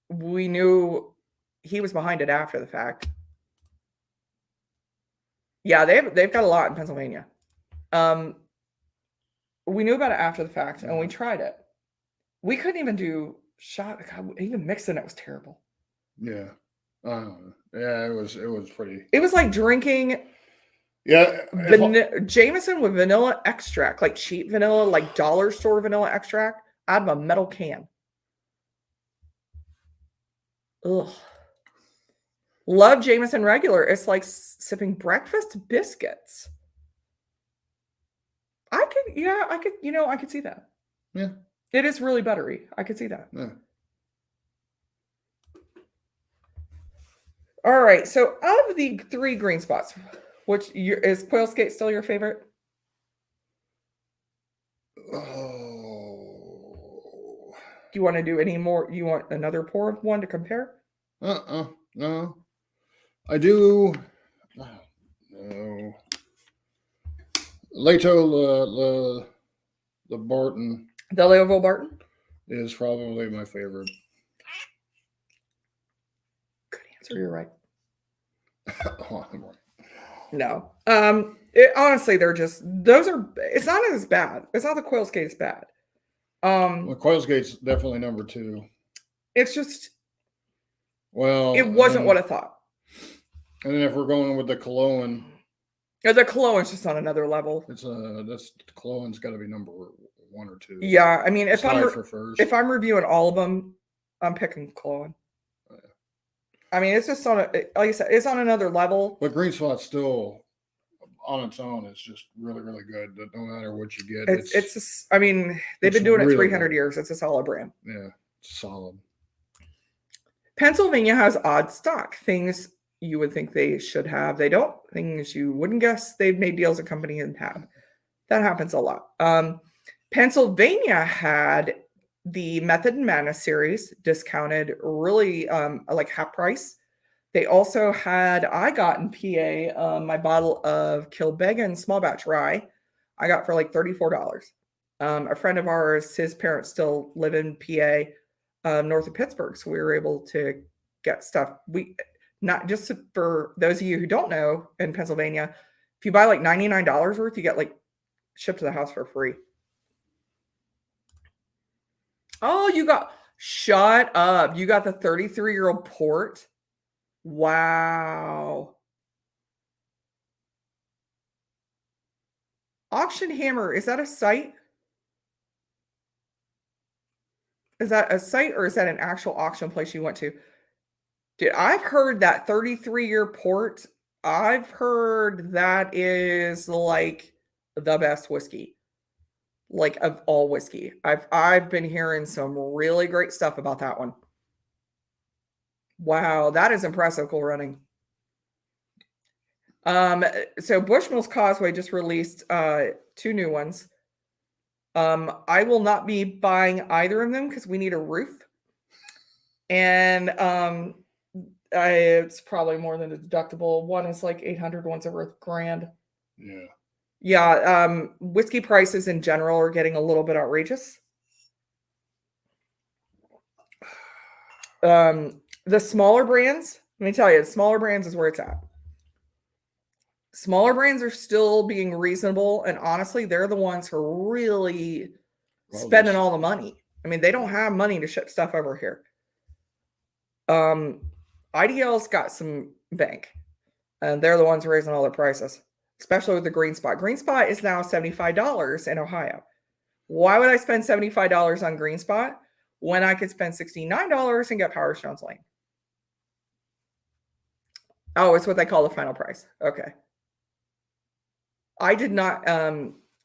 We knew he was behind it after the fact. Yeah, they've got a lot in Pennsylvania. We knew about it after the fact, and we tried it. We couldn't even do shot. God, even mixing it was terrible. Yeah. Yeah, it was pretty. It was like drinking Jameson with vanilla extract, like cheap vanilla, like dollar store vanilla extract out of a metal can. Ugh. Love Jameson regular. It's like sipping breakfast biscuits. I could see that. Yeah. It is really buttery. I could see that. Yeah. All right. So out of the 3 green spots, is Quail Skate still your favorite? Oh. Do you want to do any more? You want another pour of one to compare? No. I do. No. Leto, the Barton. The Leoville Barton is probably my favorite. Good answer. You're right. Oh, I'm right. No. Honestly, it's not as bad. It's not the Quail Skate's bad. Well, Quail Skate's definitely number 2. It's just, well, it wasn't what I thought. And then if we're going with the Cologne, the Cologne's just on another level. That's Cologne's got to be number 1 or 2. Yeah, I mean, if I'm reviewing all of them, I'm picking Cologne. Oh, yeah. I mean, it's just like I said, it's on another level. But Green Spot's still on its own. It's just really, really good. No matter what you get, I mean, they've been doing it 300 years. It's a solid brand. Yeah, it's solid. Pennsylvania has odd stock. Things you would think they should have, they don't. Things you wouldn't guess they've made deals at company and have. That happens a lot. Pennsylvania had the Method and Madness series discounted really like half price. They also had, I got in PA, my bottle of Kilbeggan small batch rye. I got for like $34. A friend of ours, his parents still live in PA, north of Pittsburgh. So we were able to get stuff. Not just for those of you who don't know, in Pennsylvania, if you buy like $99 worth, you get like shipped to the house for free. Oh, shut up. You got the 33-year-old port. Wow. Auction Hammer, is that a site? Is that a site or is that an actual auction place you went to? Dude, I've heard that 33-year port. I've heard that is like the best whiskey, like of all whiskey. I've been hearing some really great stuff about that one. Wow, that is impressive. Cool running. So Bushmills Causeway just released 2 new ones. I will not be buying either of them because we need a roof, and it's probably more than a deductible. One is like 800, one's over $1,000. Yeah. Whiskey prices in general are getting a little bit outrageous. The smaller brands, let me tell you, the smaller brands is where it's at. Smaller brands are still being reasonable, and honestly, they're the ones who are really spending all the money. I mean, they don't have money to ship stuff over here. IDL's got some bank, and they're the ones raising all their prices, especially with the Green Spot. Green Spot is now $75 in Ohio. Why would I spend $75 on Green Spot when I could spend $69 and get Power Stones Lane? Oh, it's what they call the final price. Okay. I did not,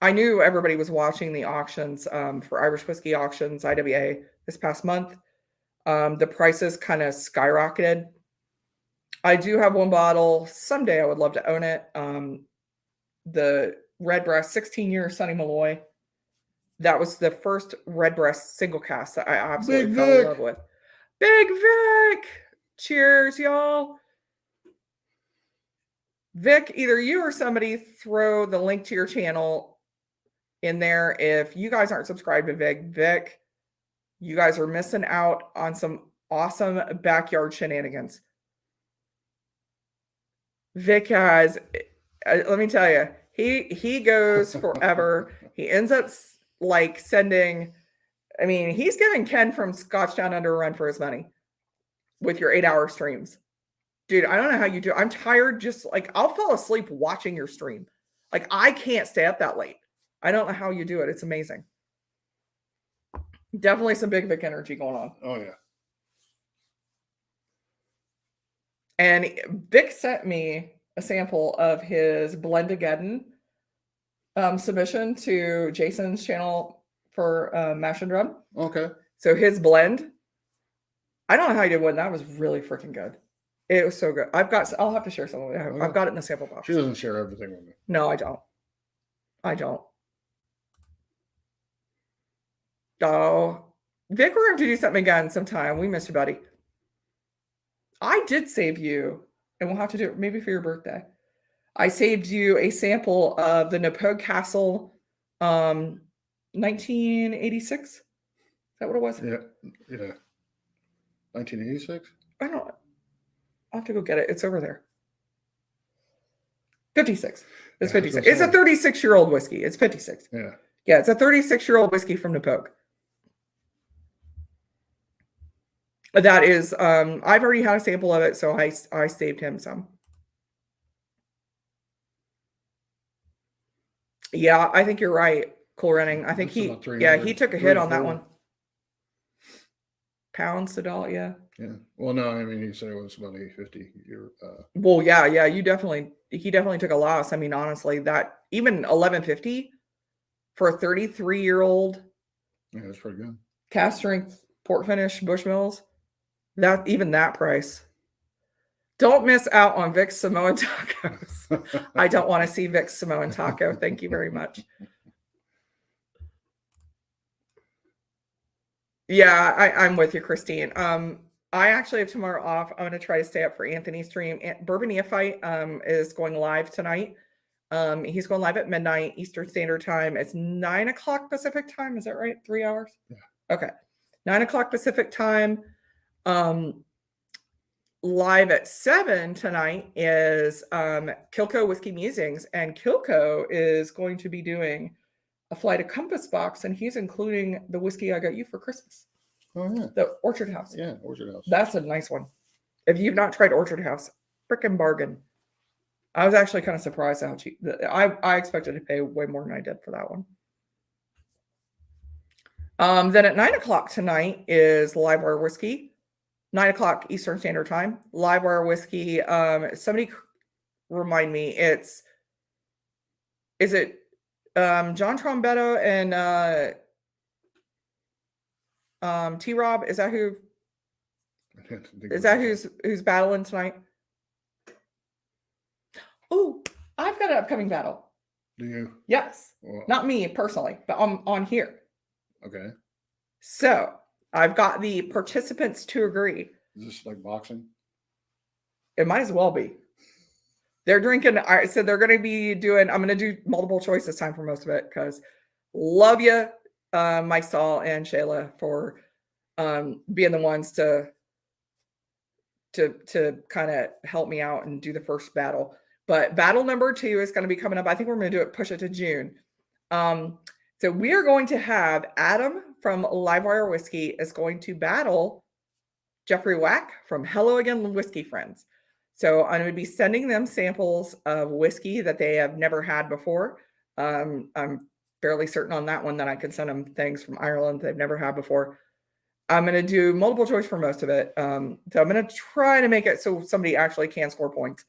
I knew everybody was watching the auctions for Irish Whiskey Auctions, IWA, this past month. The prices kind of skyrocketed. I do have one bottle. Someday I would love to own it. The Redbreast 16-year Sonny Malloy. That was the first Redbreast single cast that I absolutely fell in love with. Big Vic! Cheers, y'all. Vic, either you or somebody throw the link to your channel in there. If you guys aren't subscribed to Vic, you guys are missing out on some awesome backyard shenanigans. Vic has, let me tell you, he goes forever. He ends up like sending, I mean, he's giving Ken from Scotch Down Under a run for his money with your 8-hour streams. Dude, I don't know how you do. I'm tired. Just like I'll fall asleep watching your stream. Like I can't stay up that late. I don't know how you do it. It's amazing. Definitely some big Vic energy going on. Oh yeah. And Vic sent me a sample of his Blendageddon submission to Jason's channel for Mash and Drum. Okay. So his blend, I don't know how you did one. That was really freaking good. It was so good. I'll have to share some of it. I've got it in the sample box. She doesn't share everything with me. No, I don't. Oh, Vic, we're going to have to do something again sometime. We missed you, buddy. I did save you, and we'll have to do it maybe for your birthday. I saved you a sample of the Napoleon Castle 1986. Is that what it was? Yeah. 1986? I don't know. I'll have to go get it. It's over there. 56. It's 56. It's a 36-year-old whiskey. It's 56. Yeah. Yeah, it's a 36-year-old whiskey from Napoleon. That is, I've already had a sample of it, so I saved him some. Yeah, I think you're right, Cool Running. I think he took a hit on that one. Pounds to dollar, yeah. Yeah. Well, no, I mean, he said it was about 850. Well, yeah, he definitely took a loss. I mean, honestly, that even 1150 for a 33-year-old. Yeah, that's pretty good. Cast strength port finish Bushmills. That price. Don't miss out on Vic's Samoan tacos. I don't want to see Vic's Samoan taco. Thank you very much. Yeah, I'm with you, Christine. I actually have tomorrow off. I'm going to try to stay up for Anthony's stream. Bourbon Neophyte is going live tonight. He's going live at midnight Eastern Standard Time. It's 9 o'clock Pacific time. Is that right? 3 hours? Yeah. Okay. 9 o'clock Pacific time. Live at 7 tonight is Kilco Whiskey Musings, and Kilco is going to be doing a Flight of Compass box, and he's including the whiskey I got you for Christmas. Oh yeah, the Orchard House. Yeah, Orchard House. That's a nice one. If you've not tried Orchard House, frickin' bargain. I was actually kind of surprised how cheap. I expected to pay way more than I did for that one. Then at 9 o'clock tonight is Livewire Whiskey. 9 o'clock Eastern Standard Time. Livewire Whiskey. Somebody remind me. Is it John Trombetto and T-Rob? Is that who? Is that who's battling tonight? Oh, I've got an upcoming battle. Do you? Yes. Well, not me personally, but on here. Okay. So I've got the participants to agree. Is this like boxing? It might as well be. They're drinking. I said they're going to be doing. I'm going to do multiple choice this time for most of it because love you, Mike Stahl and Shayla for being the ones to kind of help me out and do the first battle. But battle number 2 is going to be coming up. I think we're going to do it, push it to June. So we are going to have Adam from Livewire Whiskey is going to battle Jeffrey Wack from Hello Again Whiskey Friends. So I'm going to be sending them samples of whiskey that they have never had before. I'm fairly certain on that one that I can send them things from Ireland they've never had before. I'm going to do multiple choice for most of it. So I'm going to try to make it so somebody actually can score points.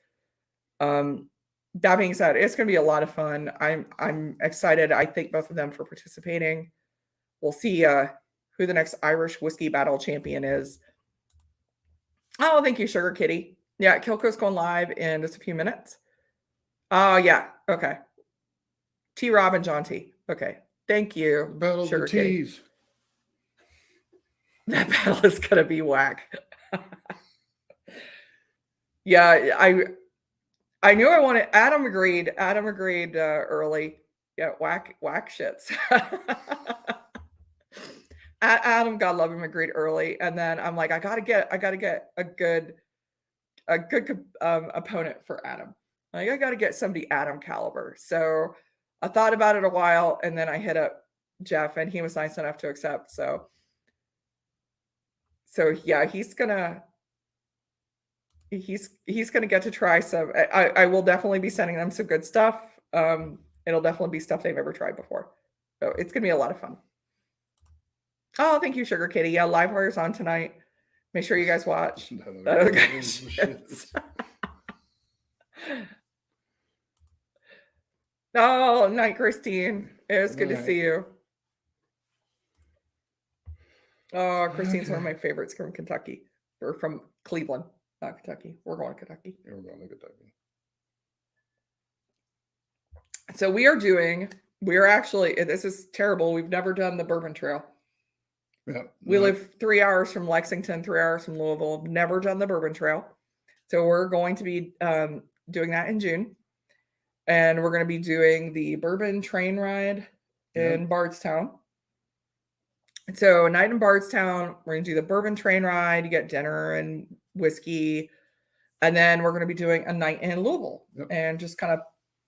That being said, it's going to be a lot of fun. I'm excited. I thank both of them for participating. We'll see who the next Irish whiskey battle champion is. Oh, thank you, Sugar Kitty. Yeah, Kilco's going live in just a few minutes. Oh, yeah. Okay. T. Rob and John T. Okay. Thank you, Battle Sugar of the Kitty. T's. That battle is going to be whack. Yeah, I knew I wanted. Adam agreed early. Yeah, whack shits. Adam, God love him, agreed early, and then I'm like, I gotta get a good opponent for Adam. Like, I gotta get somebody Adam caliber. So I thought about it a while, and then I hit up Jeff, and he was nice enough to accept. So yeah, he's gonna get to try some. I will definitely be sending them some good stuff. It'll definitely be stuff they've never tried before. So it's gonna be a lot of fun. Oh, thank you, Sugar Kitty. Yeah, Livewire's on tonight. Make sure you guys watch. Oh, night, Christine. It was good to see you. Oh, Christine's one of my favorites from Kentucky. Or from Cleveland, not Kentucky. We're going to Kentucky. Yeah, we're going to Kentucky. So we are actually, this is terrible. We've never done the Bourbon Trail. Yeah, we live 3 hours from Lexington, 3 hours from Louisville. Never done the Bourbon Trail. So we're going to be doing that in June. And we're going to be doing the bourbon train ride in Bardstown. So night in Bardstown, we're going to do the bourbon train ride. You get dinner and whiskey. And then we're going to be doing a night in Louisville and just kind of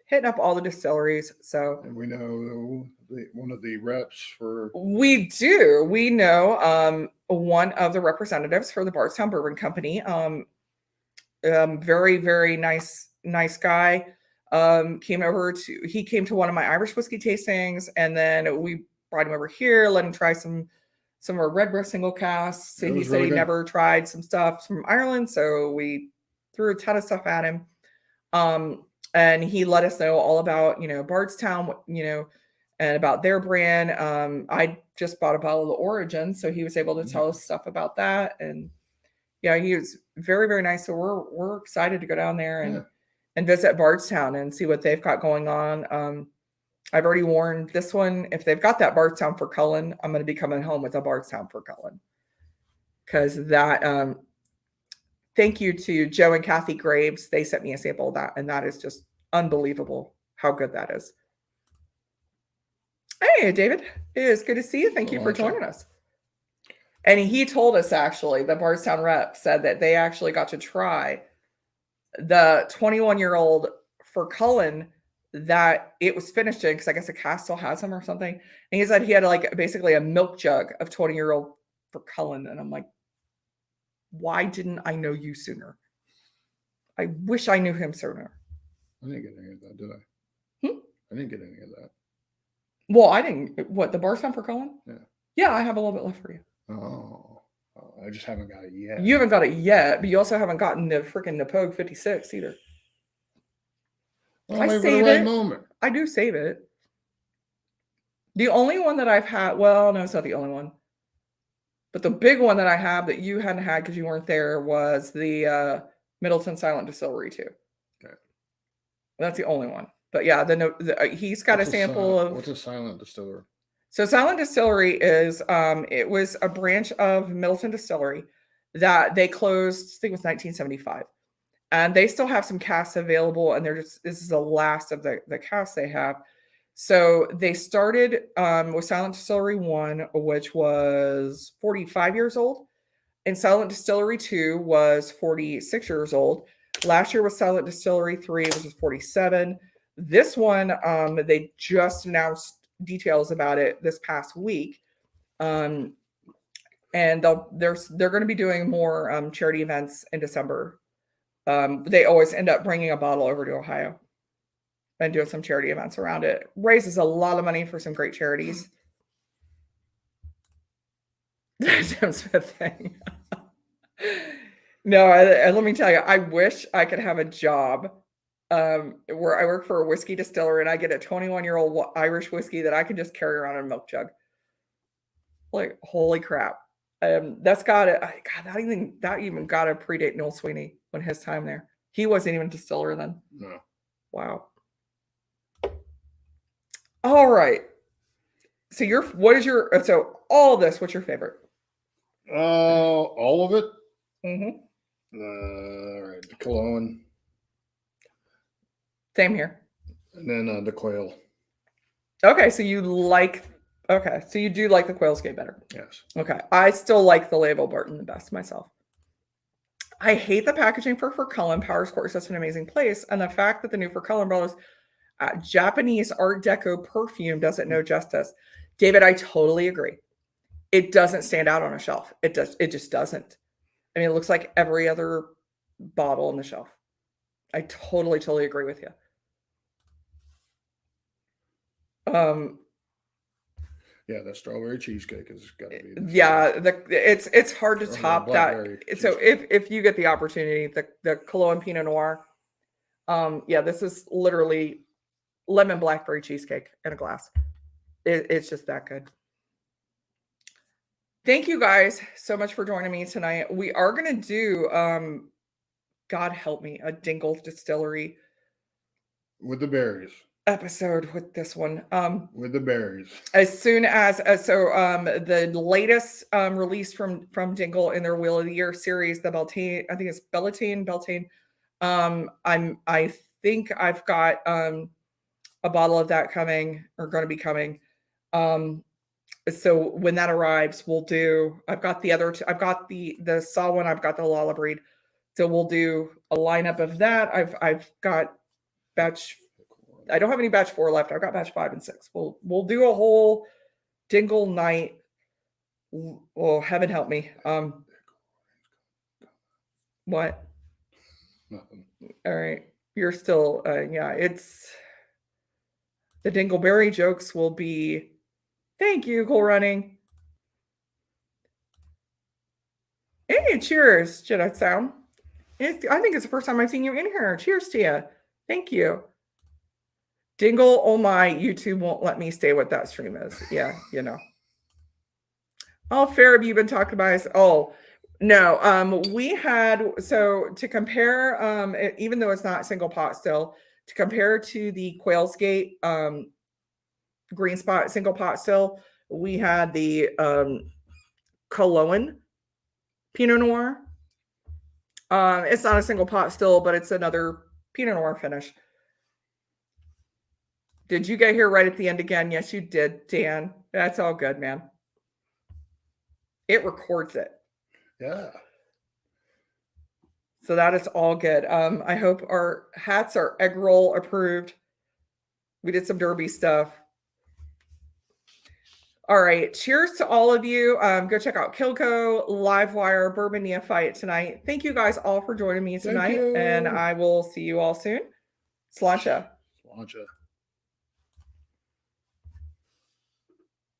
hitting up all the distilleries. So, and we know one of the reps for. We know one of the representatives for the Bardstown Bourbon Company. Very, very nice guy. He came to one of my Irish whiskey tastings, and then we brought him over here, let him try some of our red breast single casks. So he said really he never tried some stuff from Ireland, so we threw a ton of stuff at him. And he let us know all about, Bardstown, and about their brand. I just bought a bottle of the Origin, so he was able to tell us stuff about that. And yeah, he was very, very nice. So we're excited to go down there and visit Bardstown and see what they've got going on. I've already warned this one, if they've got that Bardstown for Cullen, I'm going to be coming home with a Bardstown for Cullen. Because that, thank you to Joe and Kathy Graves. They sent me a sample of that, and that is just unbelievable how good that is. Hey, David, it is good to see you. Thank you for joining us. And he told us, actually, the Bardstown rep said that they actually got to try the 21-year-old for Cullen that it was finished in, because I guess the cast still has them or something. And he said he had basically a milk jug of 20-year-old for Cullen. And I'm like, why didn't I know you sooner? I wish I knew him sooner. I didn't get any of that, did I? I didn't get any of that. Well, I didn't. What, the Bardstown for Cullen? Yeah. Yeah, I have a little bit left for you. Oh, I just haven't got it yet. You haven't got it yet, but you also haven't gotten the freaking Napogue 56 either. Well, I save it. Moment. I do save it. The only one that I've had, well, no, it's not the only one. But the big one that I have that you hadn't had because you weren't there was the Middleton Silent Distillery too. Okay. That's the only one. But yeah, he's got a sample of. What's a Silent Distillery? So Silent Distillery is, it was a branch of Middleton Distillery that they closed, I think it was 1975. And they still have some casks available, and this is the last of the casks they have. So they started with Silent Distillery 1, which was 45 years old, and Silent Distillery 2 was 46 years old. Last year was Silent Distillery 3, which is 47. This one, they just announced details about it this past week. And they're going to be doing more charity events in December. They always end up bringing a bottle over to Ohio and doing some charity events around it. Raises a lot of money for some great charities. Jim Smith thing. No, let me tell you, I wish I could have a job where I work for a whiskey distiller and I get a 21-year-old Irish whiskey that I can just carry around in a milk jug. Like, holy crap. That's gotta, God, that even gotta predate Noel Sweeney when his time there. He wasn't even a distiller then. No. Wow. All right. So all this, what's your favorite? All of it? Mm-hmm. All right, the cologne. Same here. And then the Quail. Okay, so you do like the Quail Skate better. Yes. Okay, I still like the Label Barton the best myself. I hate the packaging for Cullen. Powers Court is such an amazing place, and the fact that the new Cullen Brothers Japanese Art Deco perfume doesn't know justice. David, I totally agree. It doesn't stand out on a shelf. It just doesn't. I mean, it looks like every other bottle on the shelf. I totally agree with you. Yeah, that strawberry cheesecake has got to be. Yeah, it's hard to top that. So if you get the opportunity, the Cologne Pinot Noir, yeah, this is literally lemon blackberry cheesecake in a glass. It's just that good. Thank you guys so much for joining me tonight. We are going to do, God help me, a Dingle Distillery with the berries episode with this one. With the berries. As soon as the latest release from Dingle in their Wheel of the Year series, the Beltane, I think it's Beltane. I think I've got a bottle of that coming or going to be coming. So when that arrives, I've got the other two, I've got the Saw one, I've got the Lala Breed. So we'll do a lineup of that. I've got I don't have any batch 4 left. I've got batch 5 and 6. We'll do a whole Dingle night. Oh, heaven help me. What? Nothing. All right. You're still, yeah, it's the Dingleberry jokes will be, thank you, Cool Running. Hey, cheers, Jedi Sound. I think it's the first time I've seen you in here. Cheers to you. Thank you. Dingle, oh my, YouTube won't let me stay what that stream is. Yeah, you know. Oh, fair, have you been talking about us? Oh, no. We had, so to compare, even though it's not single pot still, to compare to the Quail's Gate green spot single pot still, we had the Cologne Pinot Noir. It's not a single pot still, but it's another Pinot Noir finish. Did you get here right at the end again? Yes, you did, Dan. That's all good, man. It records it. Yeah. So that is all good. I hope our hats are egg roll approved. We did some derby stuff. All right. Cheers to all of you. Go check out Kilco, Livewire, Bourbon Neophyte tonight. Thank you guys all for joining me tonight. And I will see you all soon. Sláinte. Sláinte.